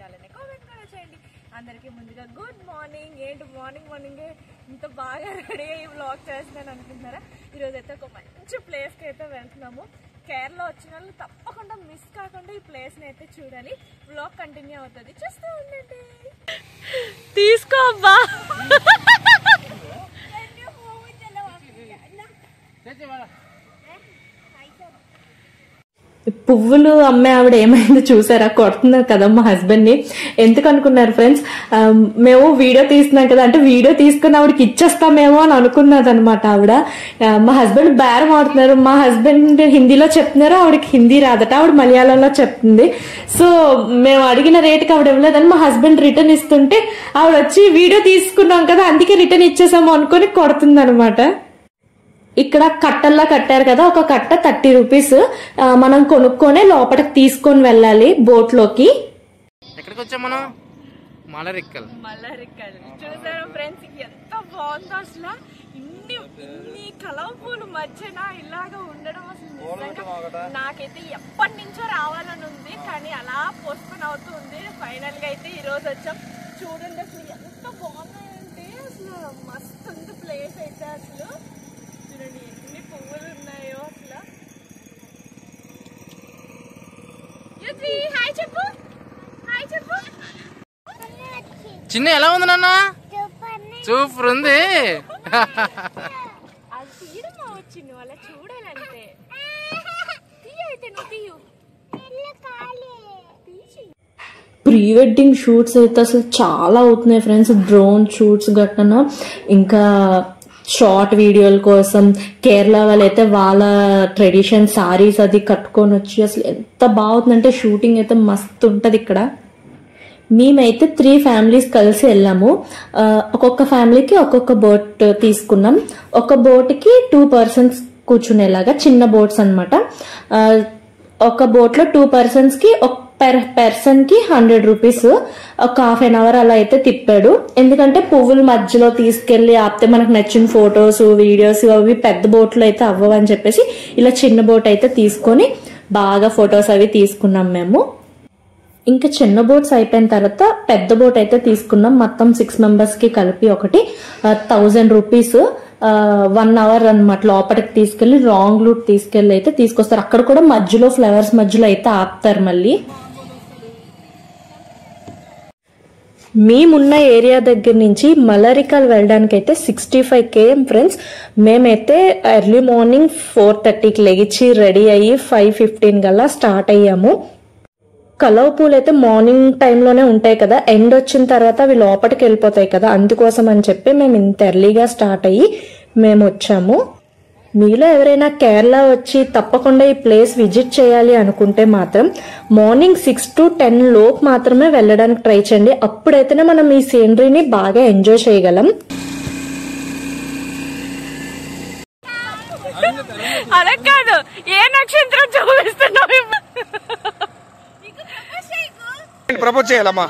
చేయండి, అలానే కామెంట్ కూడా చేయండి. అందరికీ ముందుగా గుడ్ మార్నింగ్. ఏంటి మార్నింగే ఇంత బాగా రెడీ అయ్యి వ్లాగ్ చేస్తున్నాను అనుకుంటున్నారా? ఈరోజు అయితే ఒక మంచి ప్లేస్కి అయితే వెళ్తున్నాము. కేరళ వచ్చిన వాళ్ళు తప్పకుండా మిస్ కాకుండా ఈ ప్లేస్ని అయితే చూడాలి. వ్లాగ్ కంటిన్యూ అవుతుంది, చూస్తూ ఉండండి. తీసుకో అబ్బా. పువ్వులు అమ్మే ఆవిడ ఏమైందో చూసారా? కొడుతున్నారు కదా మా హస్బెండ్ ని. ఎందుకు అనుకున్నారు ఫ్రెండ్స్? మేము వీడియో తీస్తున్నాం కదా, అంటే వీడియో తీసుకుని ఆవిడకి ఇచ్చేస్తామేమో అని అనుకున్నది అనమాట ఆవిడ. మా హస్బెండ్ బేరం ఆడుతున్నారు. మా హస్బెండ్ హిందీలో చెప్తున్నారు, ఆవిడకి హిందీ రాదట, ఆవిడ మలయాళంలో చెప్తుంది. సో మేము అడిగిన రేటుకి ఆవిడ ఇవ్వలేదని మా హస్బెండ్ రిటర్న్ ఇస్తుంటే ఆవిడ వచ్చి వీడియో తీసుకున్నాం కదా అందుకే రిటర్న్ ఇచ్చేసాము అనుకుని కొడుతుంది అనమాట. ఇక్కడ కట్టల్లా కట్టారు కదా, ఒక కట్ట 30 రూపీస్. మనం కొనుక్కొని లోపలికి తీసుకొని వెళ్ళాలి బోట్ లోకి. ఎక్కడికి వచ్చాం మనం? మలరిక్కల్. చూసారా ఫ్రెండ్స్, ఎంత బాగుందో అసలు. ఇన్ని కలర్ఫుల్ మధ్యన ఇలాగా ఉండడం అసలు నిజంగా నాకైతే ఎప్పటి నుంచో రావాలని ఉంది, కానీ అలా పోస్ట్పోన్ అవుతూ ఉంది. ఫైనల్ గా అయితే ఈ రోజు వచ్చాం. చూడండి అసలు ఎంత బాగున్నాయంటే, అసలు మస్తు ఉంది ప్లేస్ అయితే. అసలు చూడండి ఎన్ని పువ్వులు ఉన్నాయో అసలు. హాయ్ చెప్పు, హాయ్ చెప్పు. చిన్న ఎలా ఉంది నాన్న? సూపర్ ఉంది. అది తీయడమా వచ్చింది, అలా చూడాలంటే. తీయైతే నువ్వు తీయు. ప్రీ వెడ్డింగ్ షూట్స్ అయితే అసలు చాలా అవుతున్నాయి ఫ్రెండ్స్. డ్రోన్ షూట్స్ గట్టన, ఇంకా షార్ట్ వీడియోల కోసం కేరళ వాళ్ళైతే వాళ్ళ ట్రెడిషన్ సారీస్ అది కట్టుకొని వచ్చి అసలు ఎంత బాగుందంటే షూటింగ్ అయితే మస్తు ఉంటది ఇక్కడ. మేమైతే 3 ఫ్యామిలీస్ కలిసి వెళ్ళాము. ఒక్కొక్క ఫ్యామిలీకి ఒక్కొక్క బోట్ తీసుకున్నాం. ఒక బోట్కి 2 పర్సన్స్ కూర్చునేలాగా చిన్న బోట్స్ అనమాట. ఒక బోట్ లో 2 పర్సన్స్ కి పర్ పర్సన్ కి 100 రూపీస్. ఒక హాఫ్ అన్ అవర్ అలా అయితే తిప్పాడు. ఎందుకంటే పువ్వుల మధ్యలో తీసుకెళ్లి ఆపితే మనకు నచ్చిన ఫొటోస్ వీడియోస్ అవి పెద్ద బోట్లు అయితే అవ్వవని చెప్పేసి ఇలా చిన్న బోట్ అయితే తీసుకొని బాగా ఫొటోస్ అవి తీసుకున్నాం మేము. ఇంకా చిన్న బోట్స్ అయిపోయిన తర్వాత పెద్ద బోట్ అయితే తీసుకున్నాం. మొత్తం 6 మెంబర్స్ కి కలిపి ఒకటి 1000 రూపీస్. 1 అవర్ అనమాట. లోపలికి తీసుకెళ్లి రాంగ్ రూట్ తీసుకెళ్లి అయితే తీసుకొస్తారు. అక్కడ కూడా మధ్యలో ఫ్లవర్స్ మధ్యలో అయితే ఆపుతారు. మళ్ళీ మేమున్న ఏరియా దగ్గర నుంచి మలరికల్ వెళ్ళడానికి అయితే 65 km ఫ్రెండ్స్. మేమైతే ఎర్లీ మార్నింగ్ 4:30కి లెగిచి రెడీ అయ్యి 5:15 గల్లా స్టార్ట్ అయ్యాము. కలవ పూలు అయితే మార్నింగ్ టైంలోనే ఉంటాయి కదా, ఎండ్ వచ్చిన తర్వాత అవి లోపలికి వెళ్ళిపోతాయి కదా, అందుకోసం అని చెప్పి మేము ఇంత ఎర్లీగా స్టార్ట్ అయ్యి మేము వచ్చాము. మీలో ఎవరైనా కేరళ వచ్చి తప్పకుండా ఈ ప్లేస్ విజిట్ చేయాలి అనుకుంటే మాత్రం మార్నింగ్ 6 to 10 లోపు మాత్రమే వెళ్ళడానికి ట్రై చేయండి. అప్పుడైతేనే మనం ఈ సీనరీని బాగా ఎంజాయ్ చేయగలం. అలా కాదు, ఏ నక్షత్రం చూపిస్తున్నావు? ప్రపోజ్ చేయాలమ్మా,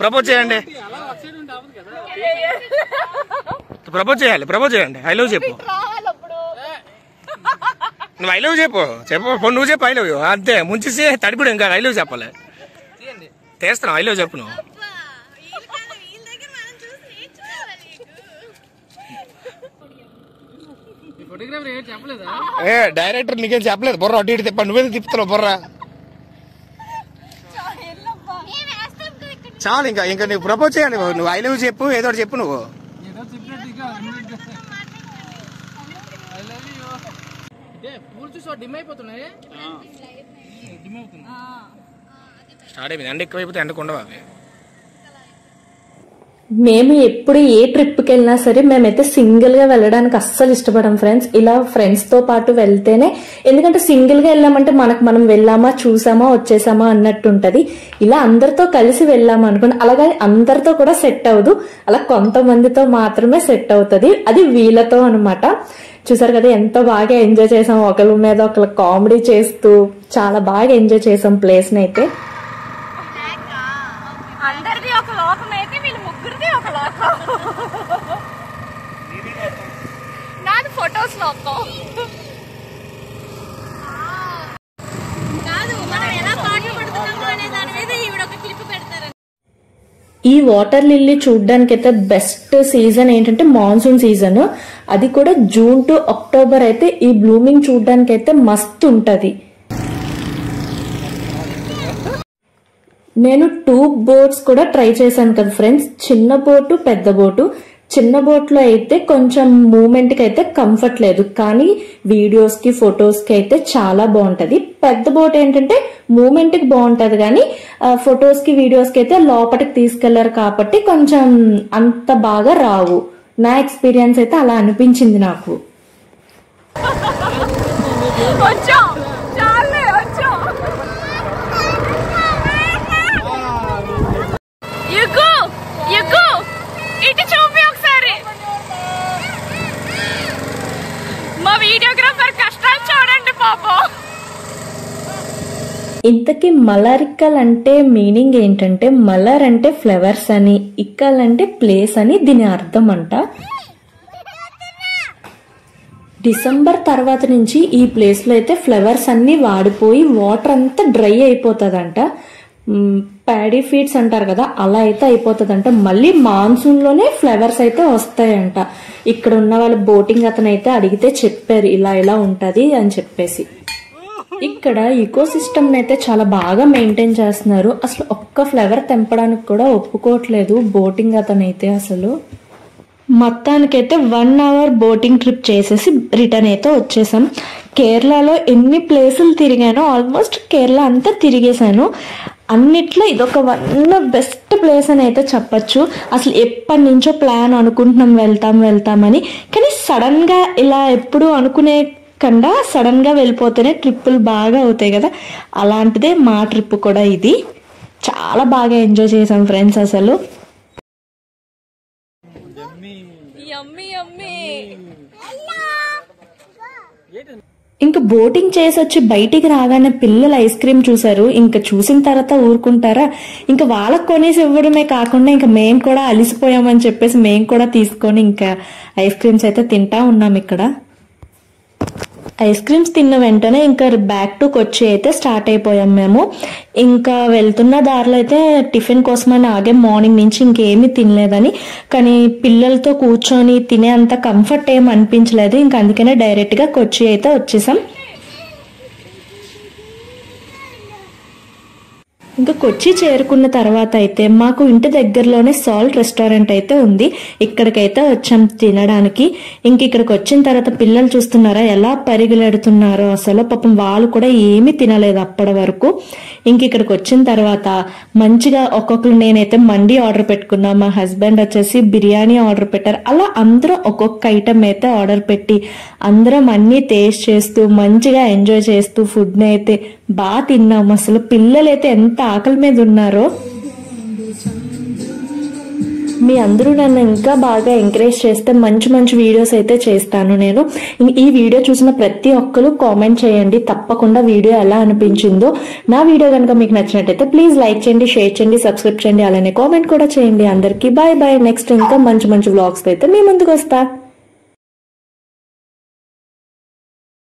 ప్రపోజ్ చేయండి, ప్రపోజ్ చేయండి. ఐ లవ్ చెప్పు. నువ్వు ఐ లవ్ చెప్పు నువ్వు చెప్పు ఐ లవ్ యూ. అంతే, ముంచేసి తడిపుడు ఇంకా ఐ లవ్ చెప్పాలి. తీస్తున్నావు ఐ లవ్ చెప్పు నువ్వు. ఏ డైరెక్టర్ నీకేం చెప్పలేదు? బొర్ర అటు ఇటు తిప్ప, నువ్వేది తిప్పుతున్నావు బొర్ర. చాలు ఇంకా నువ్వు ప్రపోజ్ చేయండి. నువ్వు ఐ లవ్ చెప్పు, ఏదో చెప్పు నువ్వు. స్టార్ట్ అయిపోయింది. ఎండ ఎక్కువైపోతే ఎండకుండా అవి. మేము ఎప్పుడు ఏ ట్రిప్కి వెళ్ళినా సరే మేమైతే సింగిల్ గా వెళ్ళడానికి అస్సలు ఇష్టపడం ఫ్రెండ్స్. ఇలా ఫ్రెండ్స్ తో పాటు వెళ్తేనే, ఎందుకంటే సింగిల్ గా వెళ్ళామంటే మనం వెళ్ళామా చూసామా వచ్చేసామా అన్నట్టు ఉంటది. ఇలా అందరితో కలిసి వెళ్ళామా అనుకోండి, అలాగే అందరితో కూడా సెట్ అవ్వదు, అలా కొంతమందితో మాత్రమే సెట్ అవుతుంది. అది వీళ్ళతో అనమాట. చూసారు కదా ఎంత బాగా ఎంజాయ్ చేసాం, ఒకరి మీద ఒకరు కామెడీ చేస్తూ చాలా బాగా ఎంజాయ్ చేసాం ప్లేస్ ని అయితే. అందరిది ఒక లోకం అయితే వీళ్ళు ముగ్గురిది ఒక లోకం. నాది ఫొటోస్ లోకం. కాదు, మనం ఎలా పాటలు పడుతున్నాము అనే దాని మీద ఈవిడ ఒక క్లిప్ పెడతారు. ఈ వాటర్ లిల్లీ చూడడానికి అయితే బెస్ట్ సీజన్ ఏంటంటే మాన్సూన్ సీజన్. అది కూడా జూన్ టు అక్టోబర్ అయితే ఈ బ్లూమింగ్ చూడడానికి అయితే మస్తు ఉంటది. నేను 2 బోట్స్ కూడా ట్రై చేశాను కదా ఫ్రెండ్స్, చిన్న బోటు పెద్ద బోటు. చిన్న బోట్ లో అయితే కొంచెం మూమెంట్ కి అయితే కంఫర్ట్ లేదు, కానీ వీడియోస్ కి ఫొటోస్ కి అయితే చాలా బాగుంటది. పెద్ద బోట్ ఏంటంటే మూమెంట్ కి బాగుంటది, కానీ ఫొటోస్ కి వీడియోస్ కి అయితే లోపలికి తీసుకెళ్లారు కాబట్టి కొంచెం అంత బాగా రావు. నా ఎక్స్పీరియన్స్ అయితే అలా అనిపించింది నాకు. ఇటు చూపి ఒకసారి, మా వీడియోగ్రాఫర్ కష్టాలు చూడండి పాపం. ఇంతకీ మలరిక్కల్ అంటే మీనింగ్ ఏంటంటే, మలర్ అంటే ఫ్లవర్స్ అని, ఇక్కల్ అంటే ప్లేస్ అని దీని అర్థం అంట. డిసెంబర్ తర్వాత నుంచి ఈ ప్లేస్ లో అయితే ఫ్లవర్స్ అన్ని వాడిపోయి వాటర్ అంతా డ్రై అయిపోతుందంట. ప్యాడీ ఫీడ్స్ అంటారు కదా, అలా అయితే అయిపోతుందంట. మళ్ళీ మాన్సూన్ లోనే ఫ్లవర్స్ అయితే వస్తాయంట. ఇక్కడ ఉన్న వాళ్ళు బోటింగ్ అతను అయితే అడిగితే చెప్పారు ఇలా ఇలా ఉంటది అని చెప్పేసి. ఇక్కడ ఈకో సిస్టమ్ అయితే చాలా బాగా మెయింటైన్ చేస్తున్నారు. అసలు ఒక్క ఫ్లవర్ తెంపడానికి కూడా ఒప్పుకోవట్లేదు బోటింగ్ అతనైతే. అసలు మొత్తానికైతే 1 అవర్ బోటింగ్ ట్రిప్ చేసేసి రిటర్న్ అయితే వచ్చేసాం. కేరళలో ఎన్ని ప్లేసులు తిరిగానో ఆల్మోస్ట్ కేరళ అంతా తిరిగేశాను. అన్నిట్లో ఇదొక వన్ బెస్ట్ ప్లేస్ అని అయితే చెప్పచ్చు. అసలు ఎప్పటి నుంచో ప్లాన్ అనుకుంటున్నాం వెళ్తామని, కానీ సడన్ గా ఇలా ఎప్పుడు అనుకునే కన్నా సడన్ గా వెళ్ళిపోతేనే ట్రిప్పులు బాగా అవుతాయి కదా, అలాంటిదే మా ట్రిప్ కూడా ఇది. చాలా బాగా ఎంజాయ్ చేసాం ఫ్రెండ్స్. అసలు ఇంకా బోటింగ్ చేసి వచ్చి బయటికి రాగానే పిల్లలు ఐస్ క్రీమ్ చూసారు. ఇంకా చూసిన తర్వాత ఊరుకుంటారా, ఇంకా వాళ్ళకు కొనేసి ఇవ్వడమే కాకుండా ఇంకా మేము కూడా అలిసిపోయామని చెప్పేసి మేము కూడా తీసుకొని ఇంకా ఐస్ క్రీమ్స్ అయితే తింటా ఉన్నాం. ఇక్కడ ఐస్ క్రీమ్స్ తిన్న వెంటనే ఇంకా బ్యాక్ టు కొచ్చి అయితే స్టార్ట్ అయిపోయాం మేము. ఇంకా వెళ్తున్న దారిలో అయితే టిఫిన్ కోసమని ఆగే, మార్నింగ్ నుంచి ఇంకేమీ తినలేదని. కానీ పిల్లలతో కూర్చొని తినే అంత కంఫర్ట్ ఏం అనిపించలేదు, ఇంకా అందుకనే డైరెక్ట్ గా కొచ్చి అయితే వచ్చేసాం. ఇంకా కొచ్చి చేరుకున్న తర్వాత అయితే మాకు ఇంటి దగ్గరలోనే సాల్ట్ రెస్టారెంట్ అయితే ఉంది, ఇక్కడికైతే వచ్చాం తినడానికి. ఇంక ఇక్కడికి వచ్చిన తర్వాత పిల్లలు చూస్తున్నారా ఎలా పరిగెడుతున్నారో, అసలు పాపం వాళ్ళు కూడా ఏమీ తినలేదు అప్పటి వరకు. ఇంక ఇక్కడికి వచ్చిన తర్వాత మంచిగా ఒక్కొక్కరు, నేనైతే మండి ఆర్డర్ పెట్టుకున్నా, మా హస్బెండ్ వచ్చేసి బిర్యానీ ఆర్డర్ పెట్టారు. అలా అందరం ఒక్కొక్క ఐటమ్ అయితే ఆర్డర్ పెట్టి అందరం అన్ని టేస్ట్ చేస్తూ మంచిగా ఎంజాయ్ చేస్తూ ఫుడ్ ని అయితే బాగా తిన్నాం. అసలు పిల్లలైతే ఎంత ఆకలి మీద ఉన్నారో. మీ అందరూ నన్ను ఇంకా బాగా ఎంకరేజ్ చేస్తే మంచి మంచి వీడియోస్ అయితే చేస్తాను నేను. ఈ వీడియో చూసిన ప్రతి ఒక్కరు కామెంట్ చేయండి తప్పకుండా వీడియో ఎలా అనిపించిందో. నా వీడియో కనుక మీకు నచ్చినట్టయితే ప్లీజ్ లైక్ చేయండి, షేర్ చేయండి, సబ్స్క్రైబ్ చేయండి, అలానే కామెంట్ కూడా చేయండి. అందరికీ బాయ్ బాయ్. నెక్స్ట్ ఇంకా మంచి మంచి వ్లాగ్స్ అయితే మీ ముందుకు వస్తా.